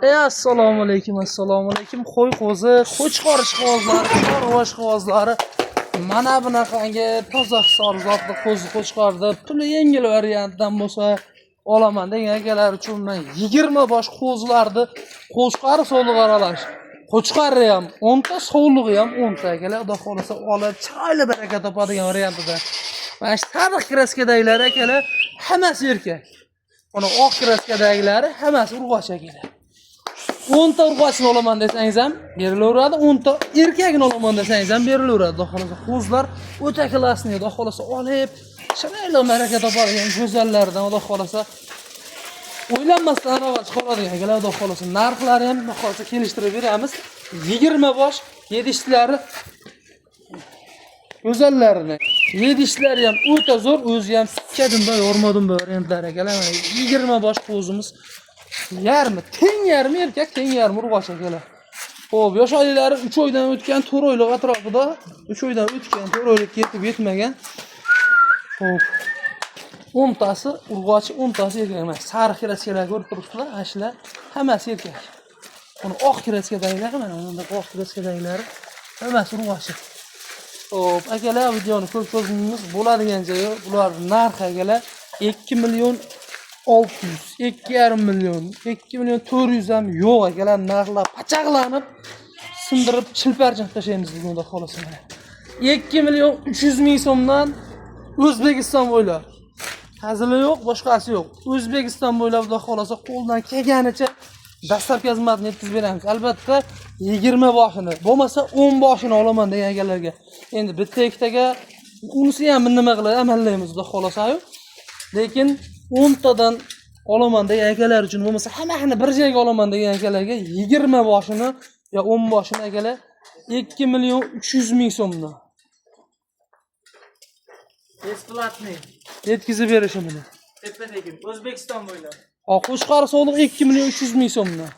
Assalomu alaykum, assalomu alaykum. Qo'y qo'zi, qo'chqorish qog'ozlari, qarg'ash qog'ozlari. Mana bunaqangi toza hisorzotli qo'zi qo'chqordi. Puli yengil variantdan bo'lsa olaman degan akalar uchun men 20 bosh qo'zlarni qo'chqori sovliq aralash. Qo'chqori ham 10 ta, sovlig'i ham 10 ta akalar. Xudo xolasa olib chiroyli baraka topadigan variantida. Mana shu tariq kraskadagilar akalar hammasi erkak. Uni oq kraskadagilari hammasi urg'och akalar. 10 ta urg'ochni olaman desangiz ham berilaveradi, 10 ta erkakni olaman desangiz ham berilaveradi. Xudo xolasa qo'zlar o'ta klassni, xudo xolasa olib chiroyli baraka topadigan go'zallardan, xudo xolasa o'ylanmasdan arava chiqaradigan akalar. Xudo xolasa narxlari ham xudo xolasa kelishtirib beramiz. 20 bosh yedishlari go'zallarini. Yedishlari ham o'ta zo'r, o'zi ham sikkadimba, yormadimba variantlar akalar. 20 bosh qo'zimiz yarmi, teng yarmi erkak, teng yarmi urg'och akalar. Xo'p, yosh oilalari 3 oydan o'tgan, 4 oylik atrofida 3 oydan o'tgan, 4 oylik yetib yetmagan. Xo'p. 10 tasi urg'och, 10 tasi erkak emas. Sariq kraskalar ko'rib turibsizlar, ashlar hammasi erkak. Uni oq kraskadagilar, mana bunda oq kraskadagilar hammasi urg'och. Xo'p, akalar, videoni ko'p ko'rsangiz bo'ladigan joyi bularning narxi akalar 2 million 600, 2,5 million, 2 million 400 ham yo'q akalar, narxlar pachaqlanib, sindirib chilparchaq tashlaymiz bugun xudo xolasa mana. 2 million 300 ming so'mdan O'zbekiston bo'ylab. Hazili yo'q, boshqasi yo'q. O'zbekiston bo'ylab xudo xolasa qo'ldan kelganicha dastlabki xizmatni yetkazib beramiz. Albatta 20 boshini, bo'lmasa 10 boshini olaman degan akalarga. Endi bitta ikkitaga unisi ham nima qilib amallaymiz xudo xolasa-yu. Lekin 10 tadan olaman degan akalar uchun, bo'lmasa hammasini bir joyga olaman degan akalarga 20 boshini yo 10 boshini akalar 2 million 300 ming so'mdan besplatniy yetkazib berishimni. Tepa-tekin O'zbekiston bo'ylab. Qo'chqori sovliq 2 million 300 ming so'mdan.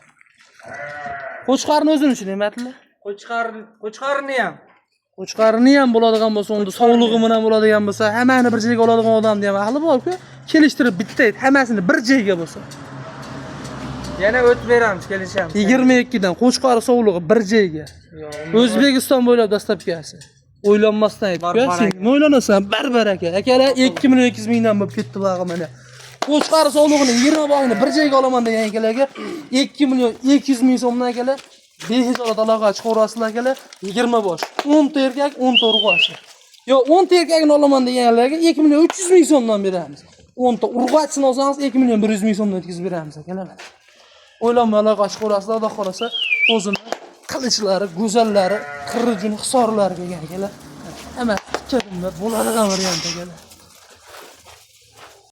Qo'chqorni o'zini uchun ematlar. Qo'chqorni ham. Qo'chqorni ham bo'ladigan bo'lsa, unda sovlig'i bilan bo'ladigan bo'lsa, hammani bir joyga oladigan odamni ham ahli bor-ku, kelishtirib bitta hammasini bir joyga bo'lsa. Yana o'tib beramiz, kelishamiz. 22 dan qo'chqori sovlig'i bir joyga. O'zbekiston bo'ylab dastlabkasi. O'ylanmasdan aytib-ku, sen nima o'ylanasan? Barbaraka. Akalar 2 million 200 mingdan bo'lib ketdi bag'i mana. Qo'chqori sovlig'ini 20 boshini bir joyga olaman degan akalarga 2 million 200 ming so'mdan akalar behisolat aloqa chiqarasizlar akalar. 20 bosh. 10 ta erkak, 10 ta urg'och. Yo 10 ta erkakni olaman deganlarga 2 million 300 ming so'mdan beramiz. 10 ta urg'ochni olsangiz 2 million 100 ming so'mdan yetkazib beramiz akalar. O'ylanmay aloqa chiqarasizlar, xudo xolasa o'zini qilichlari, go'zallari, qirjun hisorlari kelgan akalar. Hamma ikkadimda bo'ladigan variant akalar.